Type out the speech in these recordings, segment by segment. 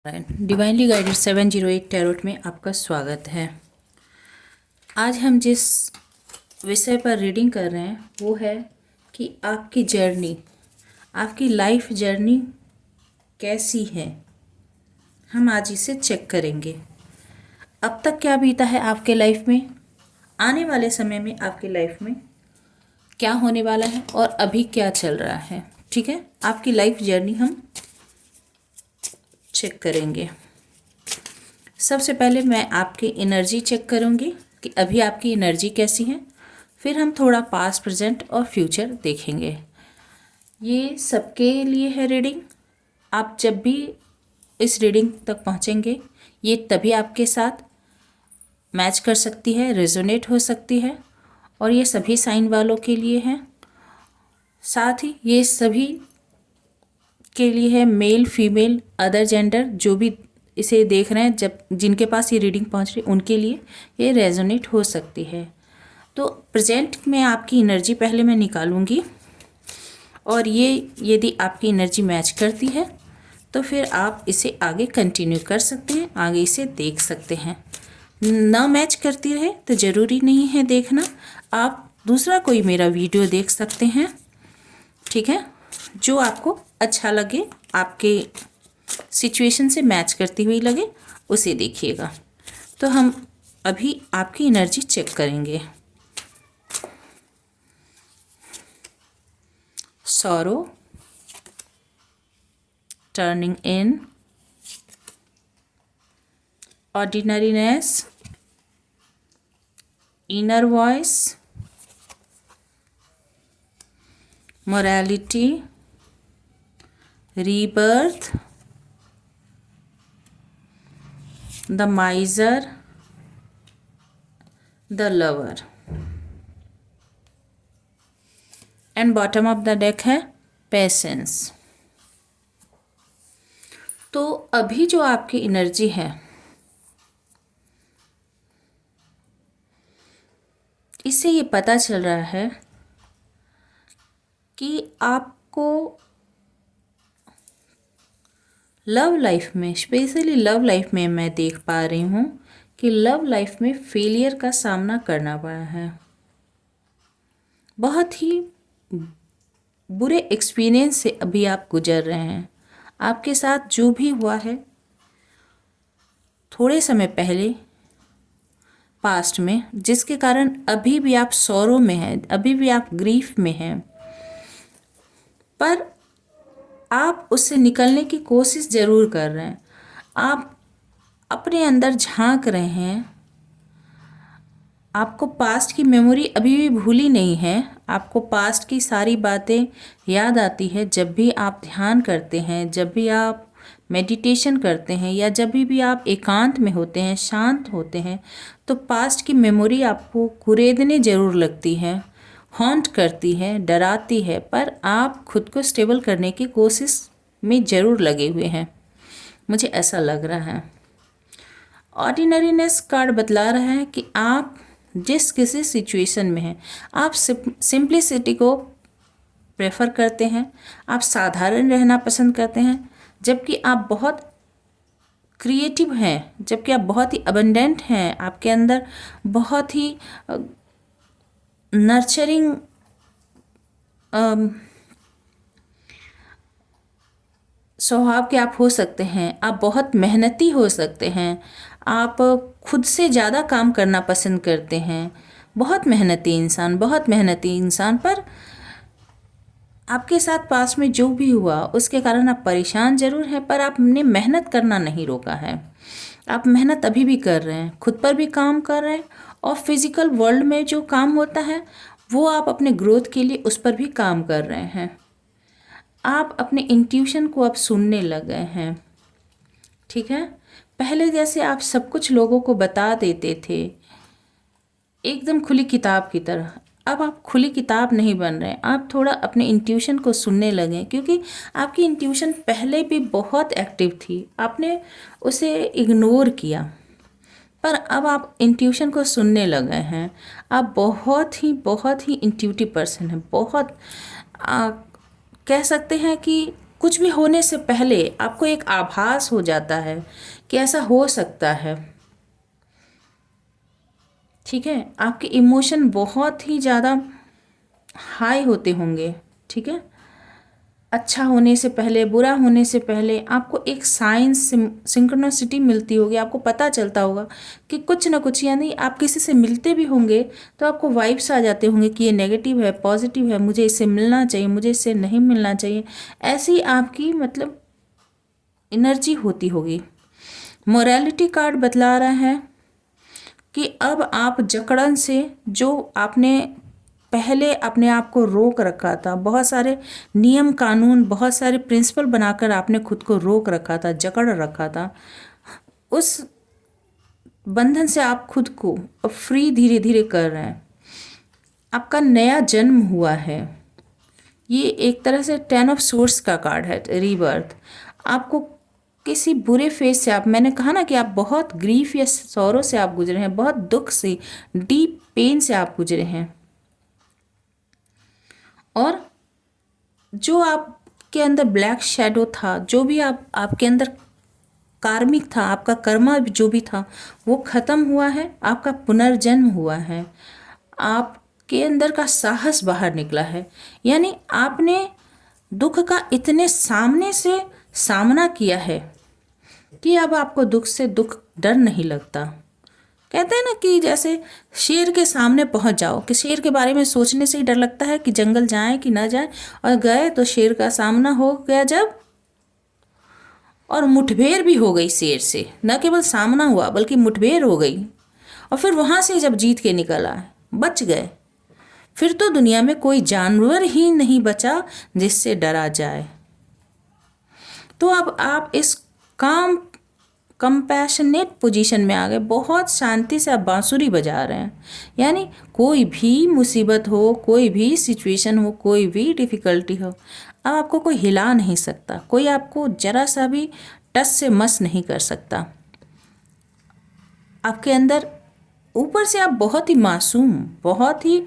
Divinely guided 708 tarot में आपका स्वागत है। आज हम जिस विषय पर रीडिंग कर रहे हैं वो है कि आपकी जर्नी, आपकी लाइफ जर्नी कैसी है। हम आज इसे चेक करेंगे। अब तक क्या बीता है आपके लाइफ में, आने वाले समय में आपकी लाइफ में क्या होने वाला है और अभी क्या चल रहा है। ठीक है, आपकी लाइफ जर्नी हम चेक करेंगे। सबसे पहले मैं आपकी एनर्जी चेक करूंगी कि अभी आपकी एनर्जी कैसी है। फिर हम थोड़ा पास्ट, प्रेजेंट और फ्यूचर देखेंगे। ये सबके लिए है रीडिंग। आप जब भी इस रीडिंग तक पहुंचेंगे ये तभी आपके साथ मैच कर सकती है, रेजोनेट हो सकती है और ये सभी साइन वालों के लिए है। साथ ही ये सभी के लिए है, मेल, फीमेल, अदर जेंडर, जो भी इसे देख रहे हैं, जब जिनके पास ये रीडिंग पहुंच रही उनके लिए ये रेजोनेट हो सकती है। तो प्रेजेंट में आपकी एनर्जी पहले मैं निकालूंगी और ये यदि आपकी एनर्जी मैच करती है तो फिर आप इसे आगे कंटिन्यू कर सकते हैं, आगे इसे देख सकते हैं। ना मैच करती रहे तो ज़रूरी नहीं है देखना, आप दूसरा कोई मेरा वीडियो देख सकते हैं। ठीक है, जो आपको अच्छा लगे, आपके सिचुएशन से मैच करती हुई लगे उसे देखिएगा। तो हम अभी आपकी एनर्जी चेक करेंगे। Sorrow, turning in, ordinariness, inner voice, morality, rebirth, the miser, the lover and bottom of the deck है patience। तो अभी जो आपकी एनर्जी है इससे ये पता चल रहा है कि आपको लव लाइफ में, स्पेशली लव लाइफ में मैं देख पा रही हूँ कि लव लाइफ में फेलियर का सामना करना पड़ा है। बहुत ही बुरे एक्सपीरियंस से अभी आप गुजर रहे हैं। आपके साथ जो भी हुआ है थोड़े समय पहले पास्ट में, जिसके कारण अभी भी आप सौरों में हैं, अभी भी आप ग्रीफ में हैं, पर आप उससे निकलने की कोशिश ज़रूर कर रहे हैं। आप अपने अंदर झांक रहे हैं। आपको पास्ट की मेमोरी अभी भी भूली नहीं है। आपको पास्ट की सारी बातें याद आती है जब भी आप ध्यान करते हैं, जब भी आप मेडिटेशन करते हैं या जब भी आप एकांत में होते हैं, शांत होते हैं, तो पास्ट की मेमोरी आपको कुरेदने ज़रूर लगती है, हॉन्ट करती है, डराती है, पर आप खुद को स्टेबल करने की कोशिश में ज़रूर लगे हुए हैं। मुझे ऐसा लग रहा है। ऑर्डिनरीनेस कार्ड बतला रहा है कि आप जिस किसी सिचुएशन में हैं, आप सिंप्लिसिटी को प्रेफर करते हैं, आप साधारण रहना पसंद करते हैं, जबकि आप बहुत क्रिएटिव हैं, जबकि आप बहुत ही अबंडेंट हैं। आपके अंदर बहुत ही नर्चरिंग स्वभाव के आप हो सकते हैं। आप बहुत मेहनती हो सकते हैं। आप खुद से ज़्यादा काम करना पसंद करते हैं। बहुत मेहनती इंसान, पर आपके साथ पास में जो भी हुआ उसके कारण आप परेशान ज़रूर हैं, पर आपने मेहनत करना नहीं रोका है। आप मेहनत अभी भी कर रहे हैं, खुद पर भी काम कर रहे हैं और फिज़िकल वर्ल्ड में जो काम होता है वो आप अपने ग्रोथ के लिए उस पर भी काम कर रहे हैं। आप अपने इंट्यूशन को अब सुनने लग गए हैं। ठीक है, पहले जैसे आप सब कुछ लोगों को बता देते थे एकदम खुली किताब की तरह, अब आप खुली किताब नहीं बन रहे हैं। आप थोड़ा अपने इंट्यूशन को सुनने लगे, क्योंकि आपकी इंट्यूशन पहले भी बहुत एक्टिव थी, आपने उसे इग्नोर किया, पर अब आप इंट्यूशन को सुनने लगे हैं। आप बहुत ही इंट्यूटिव पर्सन हैं। बहुत कह सकते हैं कि कुछ भी होने से पहले आपको एक आभास हो जाता है कि ऐसा हो सकता है। ठीक है, आपके इमोशन बहुत ही ज़्यादा हाई होते होंगे। ठीक है, अच्छा होने से पहले, बुरा होने से पहले आपको एक साइंस सिंक्रोनिसिटी मिलती होगी। आपको पता चलता होगा कि कुछ ना कुछ, यानी आप किसी से मिलते भी होंगे तो आपको वाइब्स आ जाते होंगे कि ये नेगेटिव है, पॉजिटिव है, मुझे इससे मिलना चाहिए, मुझे इससे नहीं मिलना चाहिए। ऐसी आपकी मतलब एनर्जी होती होगी। मोरालिटी कार्ड बतला रहा है कि अब आप जकड़न से, जो आपने पहले अपने आप को रोक रखा था, बहुत सारे नियम कानून, बहुत सारे प्रिंसिपल बनाकर आपने खुद को रोक रखा था, जकड़ रखा था, उस बंधन से आप खुद को अब फ्री धीरे धीरे कर रहे हैं। आपका नया जन्म हुआ है। ये एक तरह से 10 ऑफ सोर्स का कार्ड है, रीबर्थ। आपको किसी बुरे फेज से, आप, मैंने कहा ना कि आप बहुत ग्रीफ या सौरों से आप गुजरे हैं, बहुत दुख से, डीप पेन से आप गुजरे हैं। और जो आपके अंदर ब्लैक शैडो था, जो भी आपके अंदर कार्मिक था, आपका कर्मा जो भी था, वो खत्म हुआ है। आपका पुनर्जन्म हुआ है। आपके अंदर का साहस बाहर निकला है। यानी आपने दुख का इतने सामने से सामना किया है कि अब आपको दुख से डर नहीं लगता। कहते हैं ना कि जैसे शेर के सामने पहुंच जाओ, कि शेर के बारे में सोचने से ही डर लगता है कि जंगल जाए कि ना जाए, और गए तो शेर का सामना हो गया जब, और मुठभेड़ भी हो गई शेर से, न केवल सामना हुआ बल्कि मुठभेड़ हो गई, और फिर वहां से जब जीत के निकल आए, बच गए, फिर तो दुनिया में कोई जानवर ही नहीं बचा जिससे डरा जाए। तो अब आप इस काम कंपैशनेट पोजीशन में आ गए। बहुत शांति से आप बांसुरी बजा रहे हैं। यानी कोई भी मुसीबत हो, कोई भी सिचुएशन हो, कोई भी डिफ़िकल्टी हो, अब आपको कोई हिला नहीं सकता, कोई आपको जरा सा भी टस से मस नहीं कर सकता। आपके अंदर ऊपर से आप बहुत ही मासूम, बहुत ही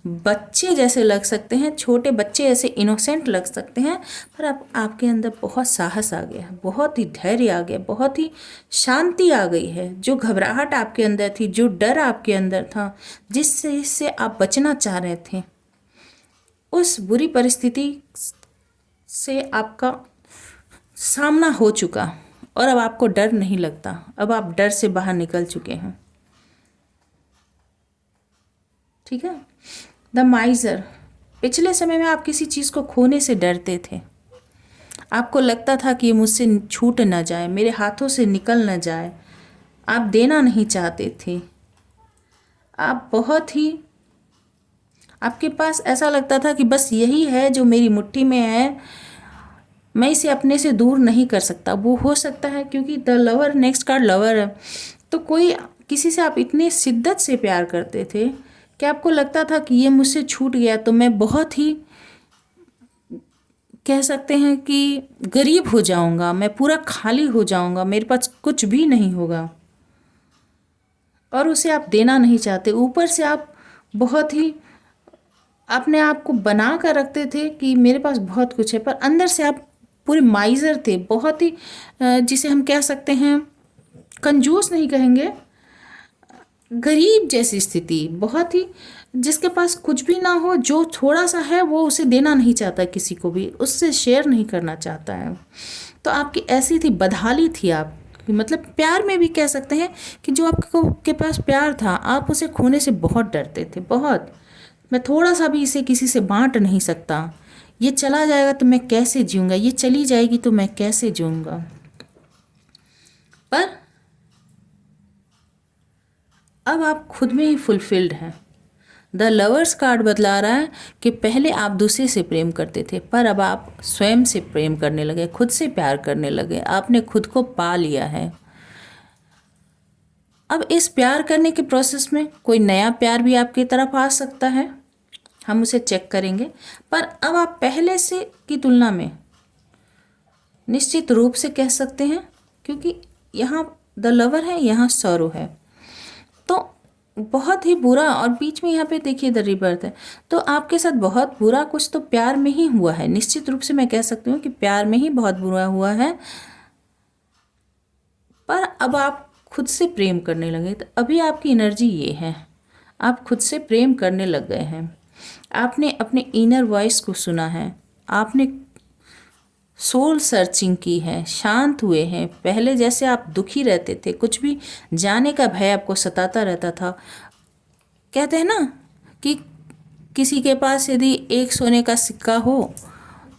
बच्चे जैसे लग सकते हैं, छोटे बच्चे जैसे इनोसेंट लग सकते हैं, पर आपके अंदर बहुत साहस आ गया, बहुत ही धैर्य आ गया, बहुत ही शांति आ गई है। जो घबराहट आपके अंदर थी, जो डर आपके अंदर था, जिससे आप बचना चाह रहे थे, उस बुरी परिस्थिति से आपका सामना हो चुका, और अब आपको डर नहीं लगता। अब आप डर से बाहर निकल चुके हैं। ठीक है। द माइजर, पिछले समय में आप किसी चीज़ को खोने से डरते थे। आपको लगता था कि ये मुझसे छूट ना जाए, मेरे हाथों से निकल ना जाए। आप देना नहीं चाहते थे। आप बहुत ही, आपके पास ऐसा लगता था कि बस यही है जो मेरी मुट्ठी में है, मैं इसे अपने से दूर नहीं कर सकता। वो हो सकता है क्योंकि the lover, next card lover है, तो कोई किसी से आप इतने शिद्दत से प्यार करते थे कि आपको लगता था कि ये मुझसे छूट गया तो मैं बहुत ही, कह सकते हैं कि गरीब हो जाऊंगा, मैं पूरा खाली हो जाऊंगा, मेरे पास कुछ भी नहीं होगा, और उसे आप देना नहीं चाहते। ऊपर से आप बहुत ही अपने आप को बना कर रखते थे कि मेरे पास बहुत कुछ है, पर अंदर से आप पूरे माइजर थे, बहुत ही जिसे हम कह सकते हैं, कंजूस नहीं कहेंगे, गरीब जैसी स्थिति, बहुत ही, जिसके पास कुछ भी ना हो, जो थोड़ा सा है वो उसे देना नहीं चाहता, किसी को भी उससे शेयर नहीं करना चाहता है। तो आपकी ऐसी थी, बदहाली थी आप, मतलब प्यार में भी कह सकते हैं कि जो आपको के पास प्यार था, आप उसे खोने से बहुत डरते थे, बहुत। मैं थोड़ा सा भी इसे किसी से बांट नहीं सकता, ये चला जाएगा तो मैं कैसे जीऊँगा, ये चली जाएगी तो मैं कैसे जीऊँगा। पर अब आप खुद में ही फुलफिल्ड हैं। द लवर्स कार्ड बतला रहा है कि पहले आप दूसरे से प्रेम करते थे, पर अब आप स्वयं से प्रेम करने लगे, खुद से प्यार करने लगे, आपने खुद को पा लिया है। अब इस प्यार करने के प्रोसेस में कोई नया प्यार भी आपकी तरफ आ सकता है, हम उसे चेक करेंगे। पर अब आप पहले से की तुलना में निश्चित रूप से कह सकते हैं, क्योंकि यहाँ द लवर है, यहाँ सॉरो है, तो बहुत ही बुरा, और बीच में यहाँ पे देखिए द रिबर्थ है, तो आपके साथ बहुत बुरा कुछ तो प्यार में ही हुआ है। निश्चित रूप से मैं कह सकती हूँ कि प्यार में ही बहुत बुरा हुआ है, पर अब आप खुद से प्रेम करने लगे। तो अभी आपकी एनर्जी ये है, आप खुद से प्रेम करने लग गए हैं। आपने अपने इनर वॉइस को सुना है, आपने सोल सर्चिंग की है, शांत हुए हैं। पहले जैसे आप दुखी रहते थे, कुछ भी जाने का भय आपको सताता रहता था। कहते हैं ना कि किसी के पास यदि एक सोने का सिक्का हो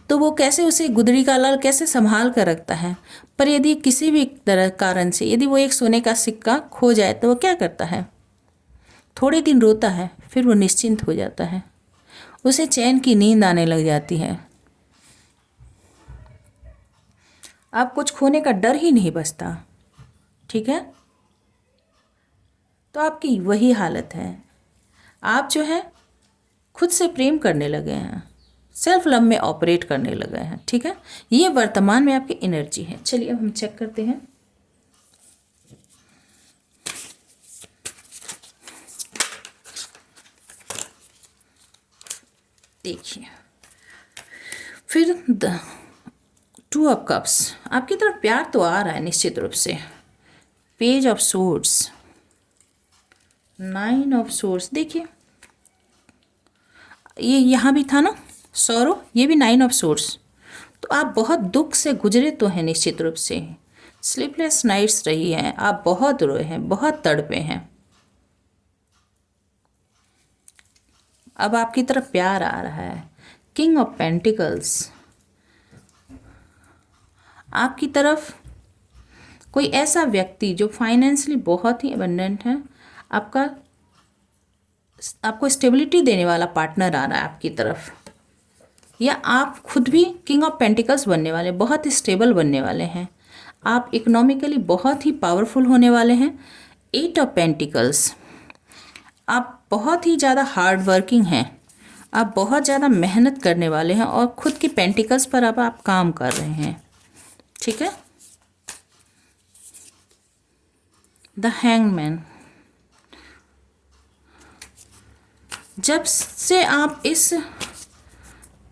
तो वो कैसे उसे गुदड़ी का लाल कैसे संभाल कर रखता है, पर यदि किसी भी तरह कारण से यदि वो एक सोने का सिक्का खो जाए तो वो क्या करता है? थोड़े दिन रोता है, फिर वो निश्चिंत हो जाता है, उसे चैन की नींद आने लग जाती है। अब कुछ खोने का डर ही नहीं बचता, ठीक है? तो आपकी वही हालत है, आप जो है खुद से प्रेम करने लगे हैं, सेल्फ लव में ऑपरेट करने लगे हैं, ठीक है? ये वर्तमान में आपकी एनर्जी है। चलिए अब हम चेक करते हैं। देखिए, फिर द 2 ऑफ कप्स, आपकी तरफ प्यार तो आ रहा है निश्चित रूप से। Page of swords, 9 of swords, देखिए ये यहाँ भी था ना सौरो, ये भी 9 ऑफ सोर्ड्स। तो आप बहुत दुख से गुजरे तो हैं निश्चित रूप से, स्लीपलेस नाइट्स रही हैं, आप बहुत रोए हैं, बहुत तड़पे हैं। अब आपकी तरफ प्यार आ रहा है। किंग ऑफ पेंटिकल्स, आपकी तरफ कोई ऐसा व्यक्ति जो फाइनेंशियली बहुत ही अबंडेंट है, आपको स्टेबिलिटी देने वाला पार्टनर आ रहा है आपकी तरफ, या आप खुद भी किंग ऑफ पेंटिकल्स बनने वाले, बहुत ही स्टेबल बनने वाले हैं। आप इकोनॉमिकली बहुत ही पावरफुल होने वाले हैं। 8 ऑफ पेंटिकल्स, आप बहुत ही ज़्यादा हार्ड वर्किंग हैं, आप बहुत ज़्यादा मेहनत करने वाले हैं और खुद की पेंटिकल्स पर अब आप काम कर रहे हैं, ठीक है? द हैंगमैन, जब से आप इस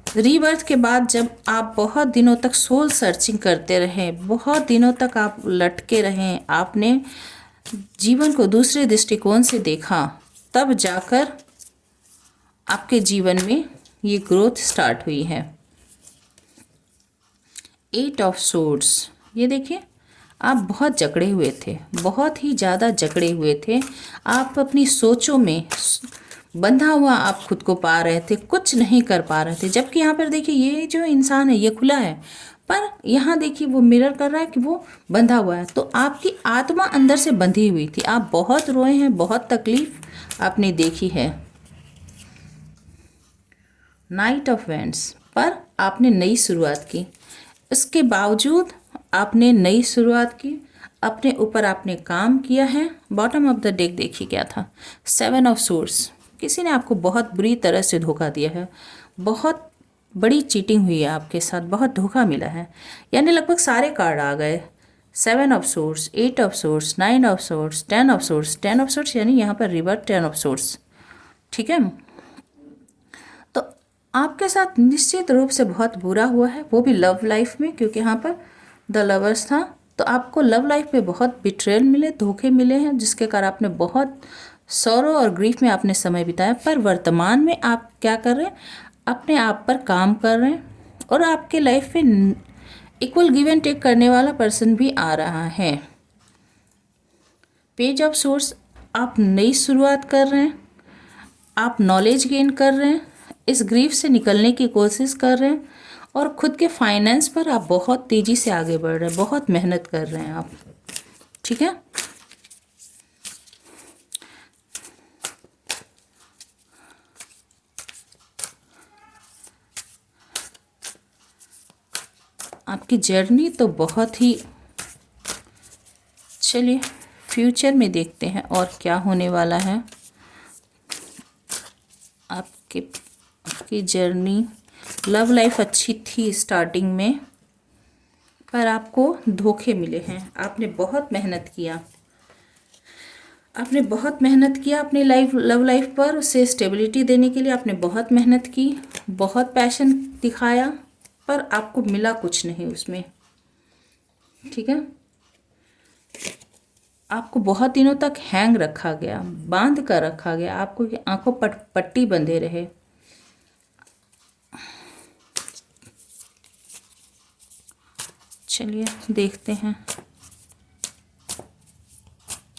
रीबर्थ के बाद जब आप बहुत दिनों तक सोल सर्चिंग करते रहे, बहुत दिनों तक आप लटके रहे, आपने जीवन को दूसरे दृष्टिकोण से देखा, तब जाकर आपके जीवन में ये ग्रोथ स्टार्ट हुई है। 8 ऑफ सोर्ड्स, ये देखिए आप बहुत जकड़े हुए थे, बहुत ही ज़्यादा जकड़े हुए थे। आप अपनी सोचों में बंधा हुआ आप खुद को पा रहे थे, कुछ नहीं कर पा रहे थे। जबकि यहाँ पर देखिए ये जो इंसान है ये खुला है, पर यहाँ देखिए वो मिरर कर रहा है कि वो बंधा हुआ है। तो आपकी आत्मा अंदर से बंधी हुई थी, आप बहुत रोए हैं, बहुत तकलीफ आपने देखी है। नाइट ऑफ वेंट्स, पर आपने नई शुरुआत की, इसके बावजूद आपने नई शुरुआत की, अपने ऊपर आपने काम किया है। बॉटम ऑफ द डेक देखिए क्या था, 7 ऑफ सोर्ड्स, किसी ने आपको बहुत बुरी तरह से धोखा दिया है, बहुत बड़ी चीटिंग हुई है आपके साथ, बहुत धोखा मिला है, यानी लगभग सारे कार्ड आ गए। 7 of swords, 8 of swords, 9 of swords, 10 of swords, 10 of swords, यानी यहाँ पर रिवर्स 10 ऑफ सोर्ड्स, ठीक है? तो आपके साथ निश्चित रूप से बहुत बुरा हुआ है, वो भी लव लाइफ में, क्योंकि यहाँ पर द लवर्स था। तो आपको लव लाइफ में बहुत बिट्रेयल मिले, धोखे मिले हैं, जिसके कारण आपने बहुत सौरो और ग्रीफ में आपने समय बिताया। पर वर्तमान में आप क्या कर रहे हैं, अपने आप पर काम कर रहे हैं, और आपके लाइफ में इक्वल गिव एंड टेक करने वाला पर्सन भी आ रहा है। पेज ऑफ सोर्स, आप नई शुरुआत कर रहे हैं, आप नॉलेज गेन कर रहे हैं, इस ग्रीफ से निकलने की कोशिश कर रहे हैं, और खुद के फाइनेंस पर आप बहुत तेज़ी से आगे बढ़ रहे हैं, बहुत मेहनत कर रहे हैं आप, ठीक है? आपकी जर्नी तो बहुत ही, चलिए फ्यूचर में देखते हैं और क्या होने वाला है। आपकी जर्नी, लव लाइफ अच्छी थी स्टार्टिंग में, पर आपको धोखे मिले हैं, आपने बहुत मेहनत किया, आपने बहुत मेहनत किया अपनी लव लाइफ पर, उसे स्टेबिलिटी देने के लिए आपने बहुत मेहनत की, बहुत पैशन दिखाया, पर आपको मिला कुछ नहीं उसमें। ठीक है, आपको बहुत दिनों तक हैंग रखा गया, बांध कर रखा गया, आपको आंखों पर पट्टी बंधे रहे। चलिए देखते हैं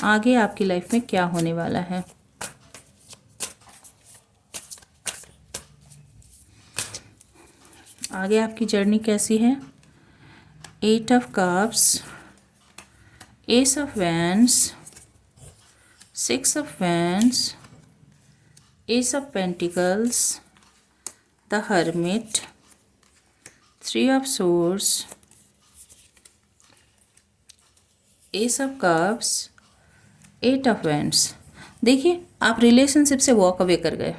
आगे आपकी लाइफ में क्या होने वाला है। आगे आपकी जर्नी कैसी है। 8 of cups, S of wands, 6 of wands, S of pentacles, the hermit, 3 of swords, S of cups, 8 of wands. देखिए आप रिलेशनशिप से वॉक अवे कर गए,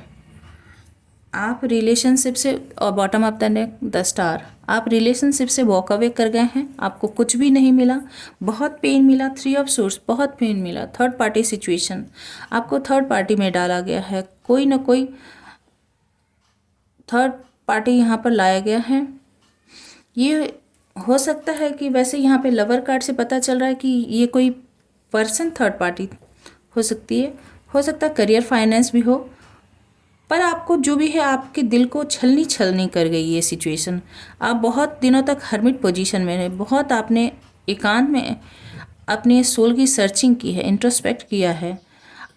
आप रिलेशनशिप से, और bottom of the deck the star, आप रिलेशनशिप से वॉक अवे कर गए हैं। आपको कुछ भी नहीं मिला, बहुत पेन मिला। 3 ऑफ सोर्स, बहुत पेन मिला। थर्ड पार्टी सिचुएशन, आपको थर्ड पार्टी में डाला गया है, कोई ना कोई थर्ड पार्टी यहाँ पर लाया गया है। ये हो सकता है कि वैसे यहाँ पे लवर कार्ड से पता चल रहा है कि ये कोई पर्सन थर्ड पार्टी हो सकती है, हो सकता है करियर फाइनेंस भी हो, पर आपको जो भी है आपके दिल को छलनी कर गई ये सिचुएशन। आप बहुत दिनों तक हर्मिट पोजीशन में रहे, बहुत आपने एकांत में अपने सोल की सर्चिंग की है, इंट्रोस्पेक्ट किया है,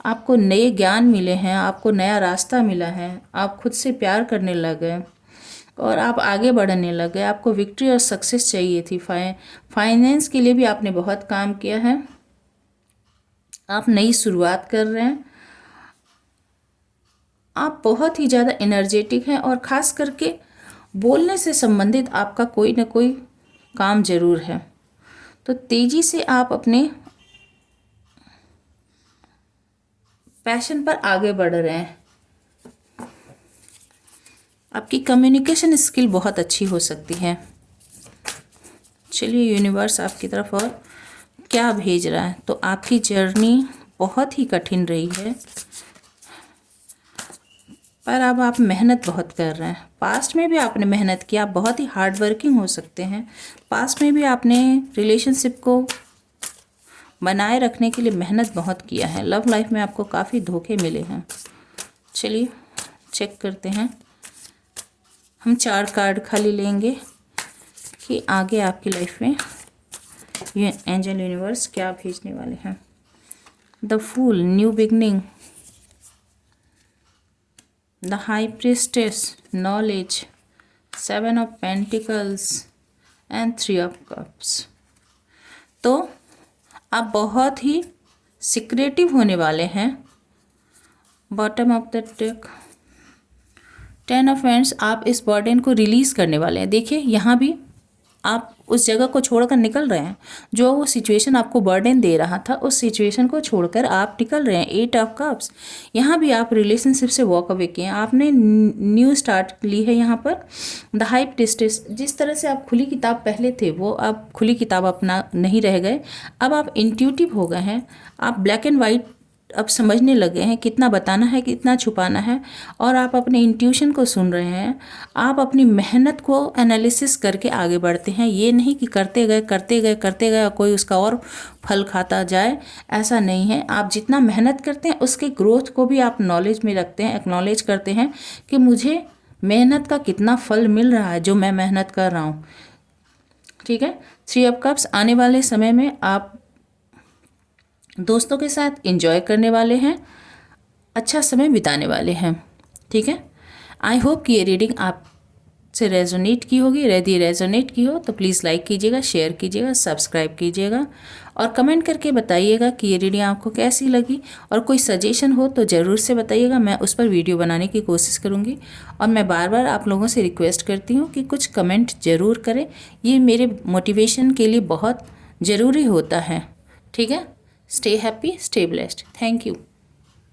आपको नए ज्ञान मिले हैं, आपको नया रास्ता मिला है, आप खुद से प्यार करने लगे और आप आगे बढ़ने लगे। आपको विक्ट्री और सक्सेस चाहिए थी। फाइनेंस के लिए भी आपने बहुत काम किया है, आप नई शुरुआत कर रहे हैं, आप बहुत ही ज़्यादा एनर्जेटिक हैं और ख़ास करके बोलने से संबंधित आपका कोई ना कोई काम ज़रूर है। तो तेज़ी से आप अपने पैशन पर आगे बढ़ रहे हैं। आपकी कम्युनिकेशन स्किल बहुत अच्छी हो सकती है। चलिए यूनिवर्स आपकी तरफ और क्या भेज रहा है। तो आपकी जर्नी बहुत ही कठिन रही है, पर अब आप मेहनत बहुत कर रहे हैं। पास्ट में भी आपने मेहनत की, आप बहुत ही हार्ड वर्किंग हो सकते हैं। पास्ट में भी आपने रिलेशनशिप को बनाए रखने के लिए मेहनत बहुत किया है। लव लाइफ में आपको काफ़ी धोखे मिले हैं। चलिए चेक करते हैं, हम 4 कार्ड खाली लेंगे कि आगे आपकी लाइफ में ये एंजल यूनिवर्स क्या भेजने वाले हैं। The fool, new beginning, the high priestess, knowledge, 7 of pentacles and 3 of cups. तो आप बहुत ही सीक्रेटिव होने वाले हैं। Bottom of the deck 10 of wands, आप इस बर्डन को रिलीज़ करने वाले हैं। देखिए यहाँ भी आप उस जगह को छोड़कर निकल रहे हैं, जो वो सिचुएशन आपको बर्डन दे रहा था, उस सिचुएशन को छोड़कर आप निकल रहे हैं। 8 ऑफ कप्स, यहाँ भी आप रिलेशनशिप से वॉक अवे किए हैं, आपने न्यू स्टार्ट ली है। यहाँ पर द हाई प्रीस्टेस, जिस तरह से आप खुली किताब पहले थे वो आप खुली किताब अपना नहीं रह गए, अब आप इंट्यूटिव हो गए हैं। आप ब्लैक एंड वाइट अब समझने लगे हैं, कितना बताना है कितना छुपाना है, और आप अपने इंट्यूशन को सुन रहे हैं। आप अपनी मेहनत को एनालिसिस करके आगे बढ़ते हैं। ये नहीं कि करते गए और कोई उसका और फल खाता जाए, ऐसा नहीं है। आप जितना मेहनत करते हैं उसके ग्रोथ को भी आप नॉलेज में रखते हैं, एक्नॉलेज करते हैं कि मुझे मेहनत का कितना फल मिल रहा है जो मैं मेहनत कर रहा हूँ। ठीक है। 3 ऑफ कप्स, आने वाले समय में आप दोस्तों के साथ एंजॉय करने वाले हैं, अच्छा समय बिताने वाले हैं। ठीक है। आई होप कि ये रीडिंग आपसे रेजोनेट की होगी। यदि रेजोनेट की हो तो प्लीज़ लाइक कीजिएगा, शेयर कीजिएगा, सब्सक्राइब कीजिएगा और कमेंट करके बताइएगा कि ये रीडिंग आपको कैसी लगी। और कोई सजेशन हो तो ज़रूर से बताइएगा, मैं उस पर वीडियो बनाने की कोशिश करूँगी। और मैं बार बार आप लोगों से रिक्वेस्ट करती हूँ कि कुछ कमेंट ज़रूर करें, ये मेरे मोटिवेशन के लिए बहुत ज़रूरी होता है। ठीक है। Stay happy, stay blessed. Thank you.